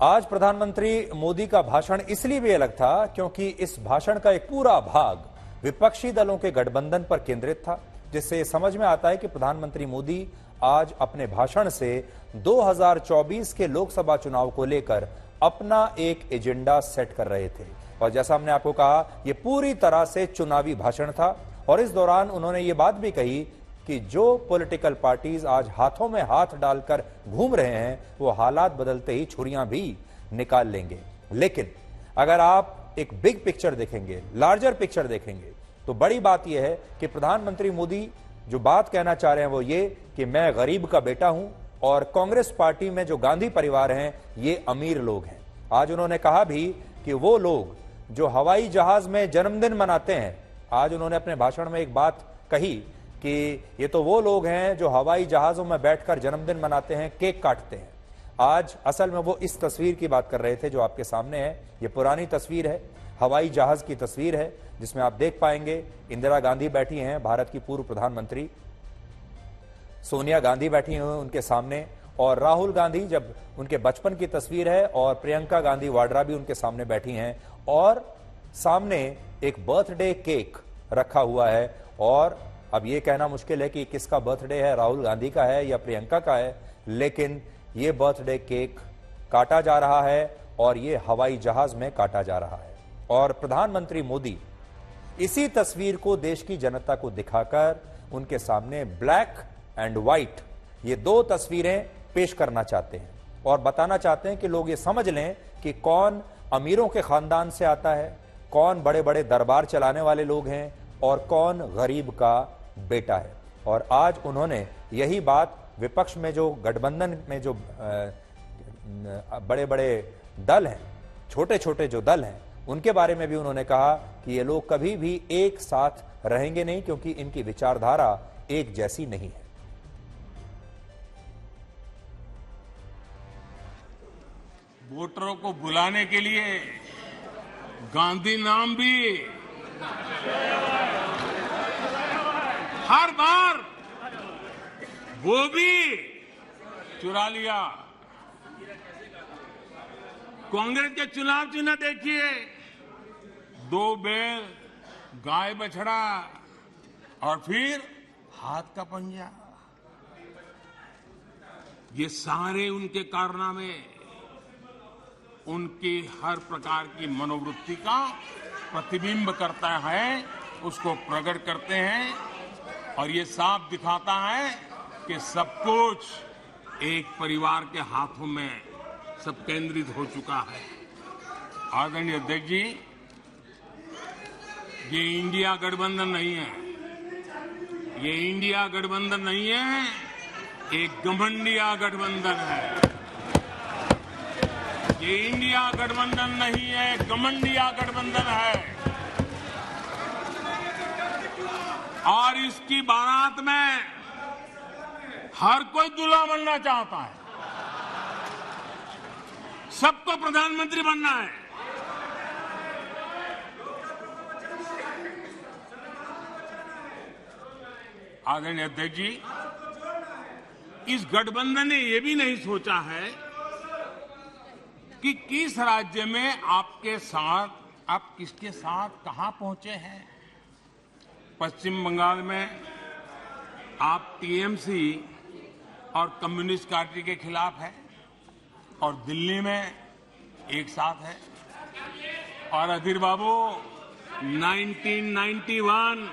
आज प्रधानमंत्री मोदी का भाषण इसलिए भी अलग था क्योंकि इस भाषण का एक पूरा भाग विपक्षी दलों के गठबंधन पर केंद्रित था, जिससे समझ में आता है कि प्रधानमंत्री मोदी आज अपने भाषण से 2024 के लोकसभा चुनाव को लेकर अपना एक एजेंडा सेट कर रहे थे। और जैसा हमने आपको कहा, यह पूरी तरह से चुनावी भाषण था और इस दौरान उन्होंने ये बात भी कही कि जो पॉलिटिकल पार्टीज आज हाथों में हाथ डालकर घूम रहे हैं वो हालात बदलते ही छुरियां भी निकाल लेंगे। लेकिन अगर आप एक बिग पिक्चर देखेंगे, लार्जर पिक्चर देखेंगे, तो बड़ी बात यह है कि प्रधानमंत्री मोदी जो बात कहना चाह रहे हैं वो ये कि मैं गरीब का बेटा हूं और कांग्रेस पार्टी में जो गांधी परिवार हैं ये अमीर लोग हैं। आज उन्होंने कहा भी कि वो लोग जो हवाई जहाज में जन्मदिन मनाते हैं, आज उन्होंने अपने भाषण में एक बात कही कि ये तो वो लोग हैं जो हवाई जहाजों में बैठकर जन्मदिन मनाते हैं, केक काटते हैं। आज असल में वो इस तस्वीर की बात कर रहे थे जो आपके सामने है। ये पुरानी तस्वीर है, हवाई जहाज की तस्वीर है, जिसमें आप देख पाएंगे इंदिरा गांधी बैठी हैं, भारत की पूर्व प्रधानमंत्री, सोनिया गांधी बैठी हैं उनके सामने, और राहुल गांधी जब उनके बचपन की तस्वीर है, और प्रियंका गांधी वाड्रा भी उनके सामने बैठी हैं, और सामने एक बर्थडे केक रखा हुआ है। और अब ये कहना मुश्किल है कि किसका बर्थडे है, राहुल गांधी का है या प्रियंका का है, लेकिन ये बर्थडे केक काटा जा रहा है और ये हवाई जहाज में काटा जा रहा है। और प्रधानमंत्री मोदी इसी तस्वीर को देश की जनता को दिखाकर उनके सामने ब्लैक एंड व्हाइट ये दो तस्वीरें पेश करना चाहते हैं और बताना चाहते हैं कि लोग ये समझ लें कि कौन अमीरों के खानदान से आता है, कौन बड़े बड़े दरबार चलाने वाले लोग हैं और कौन गरीब का बेटा है। और आज उन्होंने यही बात विपक्ष में जो गठबंधन में जो बड़े बड़े दल हैं, छोटे छोटे जो दल हैं, उनके बारे में भी उन्होंने कहा कि ये लोग कभी भी एक साथ रहेंगे नहीं क्योंकि इनकी विचारधारा एक जैसी नहीं है। वोटरों को बुलाने के लिए गांधी नाम भी हर बार वो भी चुरा लिया। कांग्रेस के चुनाव चिन्ह देखिए, 2 बैल, गाय बछड़ा और फिर हाथ का पंजा। ये सारे उनके कारनामे उनकी हर प्रकार की मनोवृत्ति का प्रतिबिंब करता है, उसको प्रकट करते हैं और ये साफ दिखाता है कि सब कुछ एक परिवार के हाथों में सब केंद्रित हो चुका है। आदरणीय अध्यक्ष जी, ये इंडिया गठबंधन नहीं है, ये इंडिया गठबंधन नहीं है, एक घमंडिया गठबंधन है। ये इंडिया गठबंधन नहीं है, घमंडिया गठबंधन है। और इसकी बारात में हर कोई दूल्हा बनना चाहता है, सबको प्रधानमंत्री बनना है। आदरणीय अध्यक्ष जी, इस गठबंधन ने यह भी नहीं सोचा है कि किस राज्य में आपके साथ, आप किसके साथ कहां पहुंचे हैं। पश्चिम बंगाल में आप टीएमसी और कम्युनिस्ट पार्टी के खिलाफ है और दिल्ली में एक साथ है। और अधीर बाबू 1991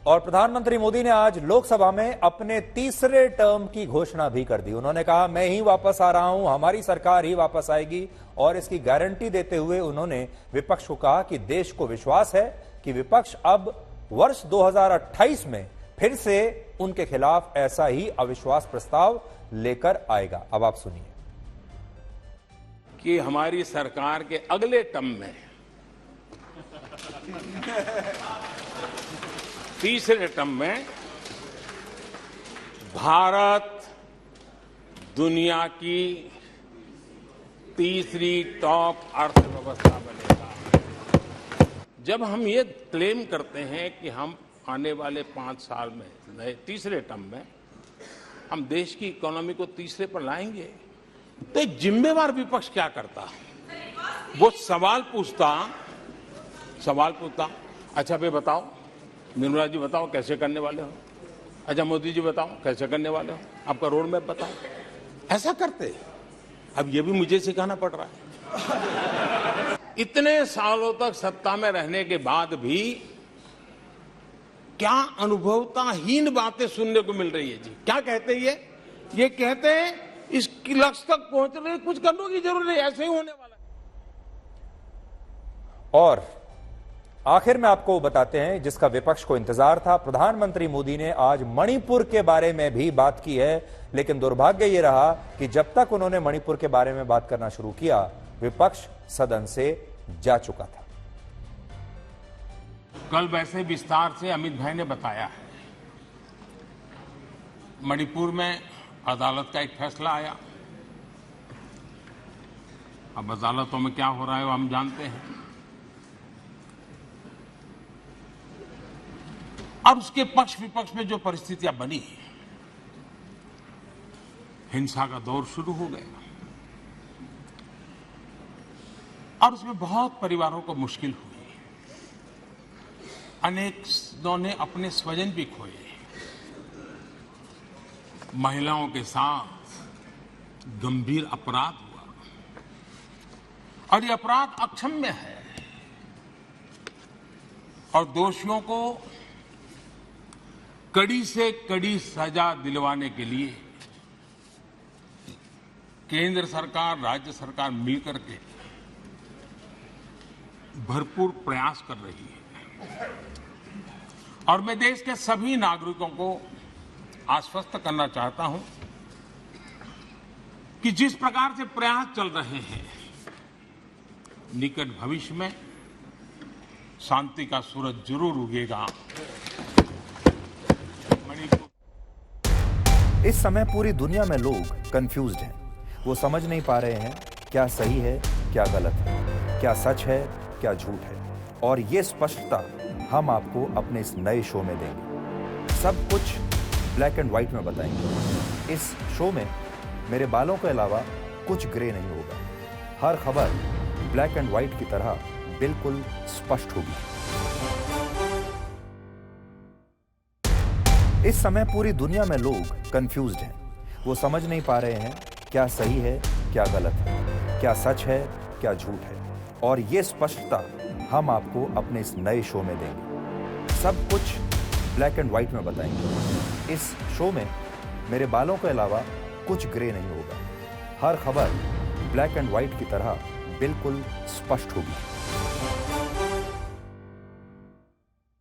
और प्रधानमंत्री मोदी ने आज लोकसभा में अपने तीसरे टर्म की घोषणा भी कर दी। उन्होंने कहा मैं ही वापस आ रहा हूं, हमारी सरकार ही वापस आएगी, और इसकी गारंटी देते हुए उन्होंने विपक्ष को कहा कि देश को विश्वास है कि विपक्ष अब वर्ष 2028 में फिर से उनके खिलाफ ऐसा ही अविश्वास प्रस्ताव लेकर आएगा। अब आप सुनिए कि हमारी सरकार के अगले टर्म में तीसरे टर्म में भारत दुनिया की तीसरी टॉप अर्थव्यवस्था बनेगा। जब हम ये क्लेम करते हैं कि हम आने वाले 5 साल में नए तीसरे टर्म में हम देश की इकोनॉमी को तीसरे पर लाएंगे। तो एक जिम्मेवार विपक्ष क्या करता, वो सवाल पूछता, अच्छा भाई बताओ, निर्मला जी बताओ कैसे करने वाले हो, अच्छा मोदी जी बताओ कैसे करने वाले हो, आपका रोड मैप बताओ। ऐसा करते। अब ये भी मुझे सिखाना पड़ रहा है। इतने सालों तक सत्ता में रहने के बाद भी क्या अनुभवताहीन बातें सुनने को मिल रही है जी। क्या कहते हैं ये कहते हैं इस लक्ष्य तक पहुंचने कुछ करने की जरूरत नहीं, ऐसे ही होने वाला है। और आखिर में आपको बताते हैं जिसका विपक्ष को इंतजार था। प्रधानमंत्री मोदी ने आज मणिपुर के बारे में भी बात की है, लेकिन दुर्भाग्य यह रहा कि जब तक उन्होंने मणिपुर के बारे में बात करना शुरू किया, विपक्ष सदन से जा चुका था। कल वैसे विस्तार से अमित भाई ने बताया है। मणिपुर में अदालत का एक फैसला आया। अब अदालतों में क्या हो रहा है वो हम जानते हैं। अब उसके पक्ष विपक्ष में जो परिस्थितियां बनी, हिंसा का दौर शुरू हो गया और उसमें बहुत परिवारों को मुश्किल हुई। अनेकों ने अपने स्वजन भी खोए। महिलाओं के साथ गंभीर अपराध हुआ और ये अपराध अक्षम्य है और दोषियों को कड़ी से कड़ी सजा दिलवाने के लिए केंद्र सरकार, राज्य सरकार मिलकर के भरपूर प्रयास कर रही है। और मैं देश के सभी नागरिकों को आश्वस्त करना चाहता हूं कि जिस प्रकार से प्रयास चल रहे हैं, निकट भविष्य में शांति का सूरज जरूर उगेगा। इस समय पूरी दुनिया में लोग कंफ्यूज्ड हैं। वो समझ नहीं पा रहे हैं क्या सही है, क्या गलत है, क्या सच है, क्या झूठ है। और ये स्पष्टता हम आपको अपने इस नए शो में देंगे। सब कुछ ब्लैक एंड व्हाइट में बताएंगे। इस शो में मेरे बालों के अलावा कुछ ग्रे नहीं होगा। हर खबर ब्लैक एंड व्हाइट की तरह बिल्कुल स्पष्ट होगी। इस समय पूरी दुनिया में लोग कंफ्यूज्ड हैं। वो समझ नहीं पा रहे हैं क्या सही है, क्या गलत है, क्या सच है, क्या झूठ है। और ये स्पष्टता हम आपको अपने इस नए शो में देंगे। सब कुछ ब्लैक एंड व्हाइट में बताएंगे। इस शो में मेरे बालों के अलावा कुछ ग्रे नहीं होगा। हर खबर ब्लैक एंड व्हाइट की तरह बिल्कुल स्पष्ट होगी।